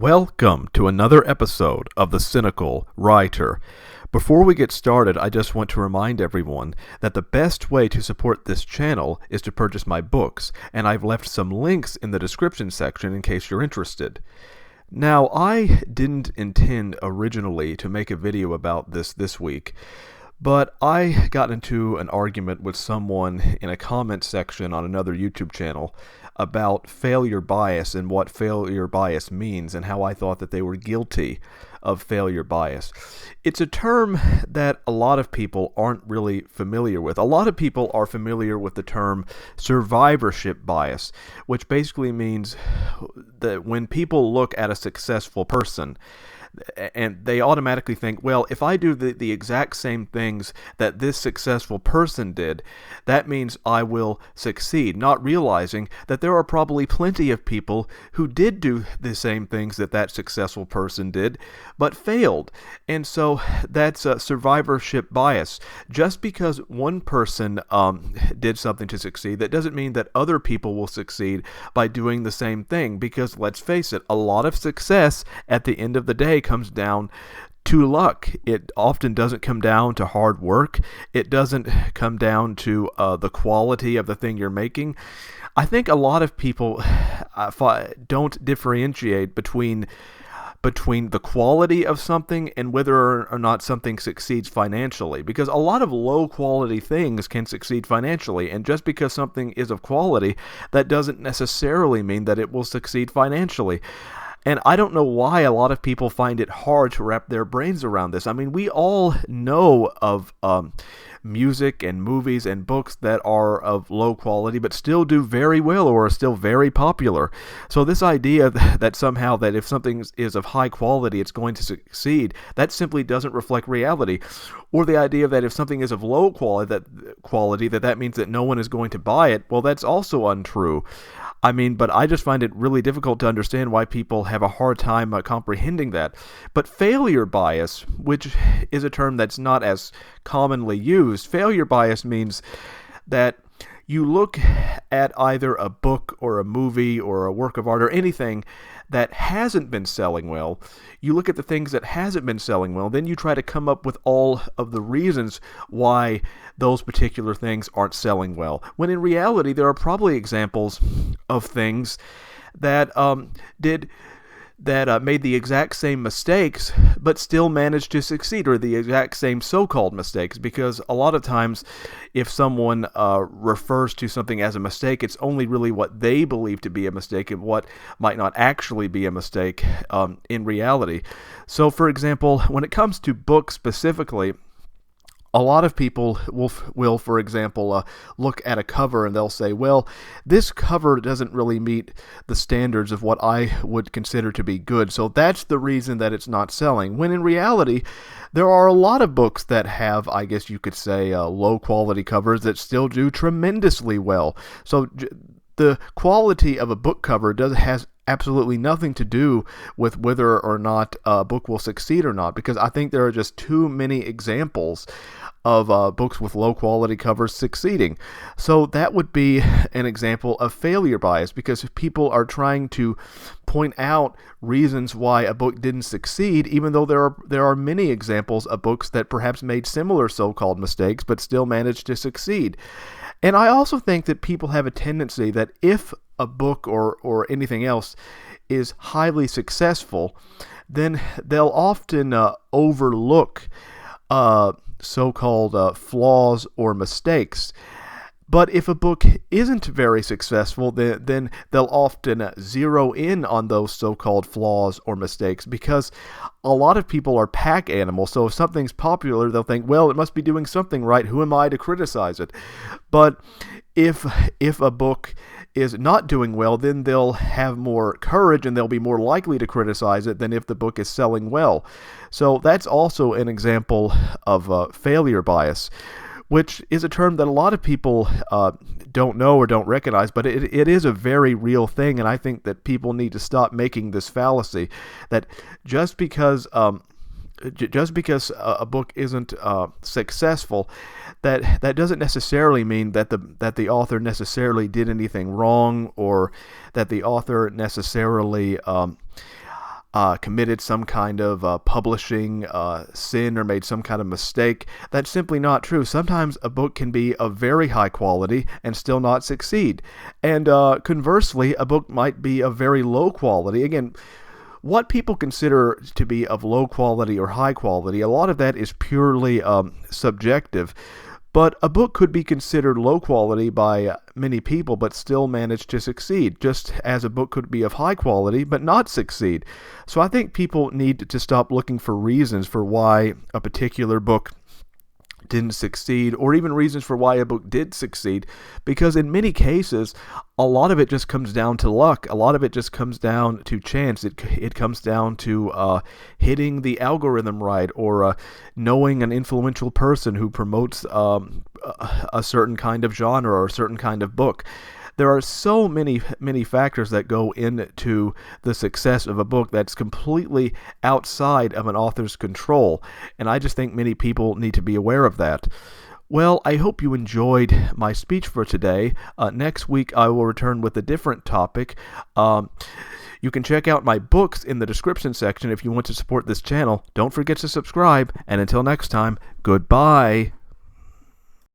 Welcome to another episode of The Cynical Writer. Before we get started, I just want to remind everyone that the best way to support this channel is to purchase my books, and I've left some links in the description section in case you're interested. Now, I didn't intend originally to make a video about this week, but I got into an argument with someone in a comment section on another YouTube channel about failure bias and what failure bias means and how I thought that they were guilty of failure bias. It's a term that a lot of people aren't really familiar with. A lot of people are familiar with the term survivorship bias, which basically means that when people look at a successful person, and they automatically think, well, if I do the exact same things that this successful person did, that means I will succeed, not realizing that there are probably plenty of people who did do the same things that that successful person did, but failed. And so that's a survivorship bias. Just because one person did something to succeed, that doesn't mean that other people will succeed by doing the same thing, because let's face it, a lot of success at the end of the day comes down to luck. It often doesn't come down to hard work. It doesn't come down to the quality of the thing you're making. I think a lot of people don't differentiate between the quality of something and whether or not something succeeds financially, because a lot of low quality things can succeed financially, and just because something is of quality, that doesn't necessarily mean that it will succeed financially. And I don't know why a lot of people find it hard to wrap their brains around this. I mean, we all know of music and movies and books that are of low quality but still do very well or are still very popular. So this idea that somehow that if something is of high quality it's going to succeed, that simply doesn't reflect reality. Or the idea that if something is of low quality that means that no one is going to buy it, well, that's also untrue. I mean, but I just find it really difficult to understand why people have a hard time comprehending that. But failure bias, which is a term that's not as commonly used, failure bias means that you look at either a book or a movie or a work of art or anything that hasn't been selling well. You look at the things that hasn't been selling well, then you try to come up with all of the reasons why those particular things aren't selling well. When in reality, there are probably examples of things that made the exact same mistakes but still managed to succeed, or the exact same so-called mistakes, because a lot of times if someone refers to something as a mistake, it's only really what they believe to be a mistake and what might not actually be a mistake in reality. So for example, when it comes to books specifically, a lot of people will, for example, look at a cover and they'll say, well, this cover doesn't really meet the standards of what I would consider to be good, so that's the reason that it's not selling. When in reality, there are a lot of books that have, I guess you could say, low quality covers that still do tremendously well. So the quality of a book cover has absolutely nothing to do with whether or not a book will succeed or not, because I think there are just too many examples of books with low quality covers succeeding. So that would be an example of failure bias, because people are trying to point out reasons why a book didn't succeed, even though there are many examples of books that perhaps made similar so-called mistakes but still managed to succeed. And I also think that people have a tendency that if a book or anything else is highly successful, then they'll often overlook so-called flaws or mistakes. But if a book isn't very successful, then they'll often zero in on those so-called flaws or mistakes, because a lot of people are pack animals. So if something's popular, they'll think, well, it must be doing something right. Who am I to criticize it? But if a book is not doing well, then they'll have more courage and they'll be more likely to criticize it than if the book is selling well. So that's also an example of failure bias, which is a term that a lot of people don't know or don't recognize, but it is a very real thing, and I think that people need to stop making this fallacy that just because a book isn't successful, that doesn't necessarily mean that the author necessarily did anything wrong, or that the author necessarily committed some kind of publishing sin or made some kind of mistake. That's simply not true. Sometimes a book can be of very high quality and still not succeed. And conversely, a book might be of very low quality. Again, what people consider to be of low quality or high quality, a lot of that is purely subjective. But a book could be considered low quality by many people but still manage to succeed, just as a book could be of high quality but not succeed. So I think people need to stop looking for reasons for why a particular book didn't succeed, or even reasons for why a book did succeed, because in many cases, a lot of it just comes down to luck. A lot of it just comes down to chance. It comes down to hitting the algorithm right, or knowing an influential person who promotes a certain kind of genre or a certain kind of book. There are so many factors that go into the success of a book that's completely outside of an author's control, and I just think many people need to be aware of that. Well, I hope you enjoyed my speech for today. Next week I will return with a different topic. You can check out my books in the description section if you want to support this channel. Don't forget to subscribe, and until next time, goodbye.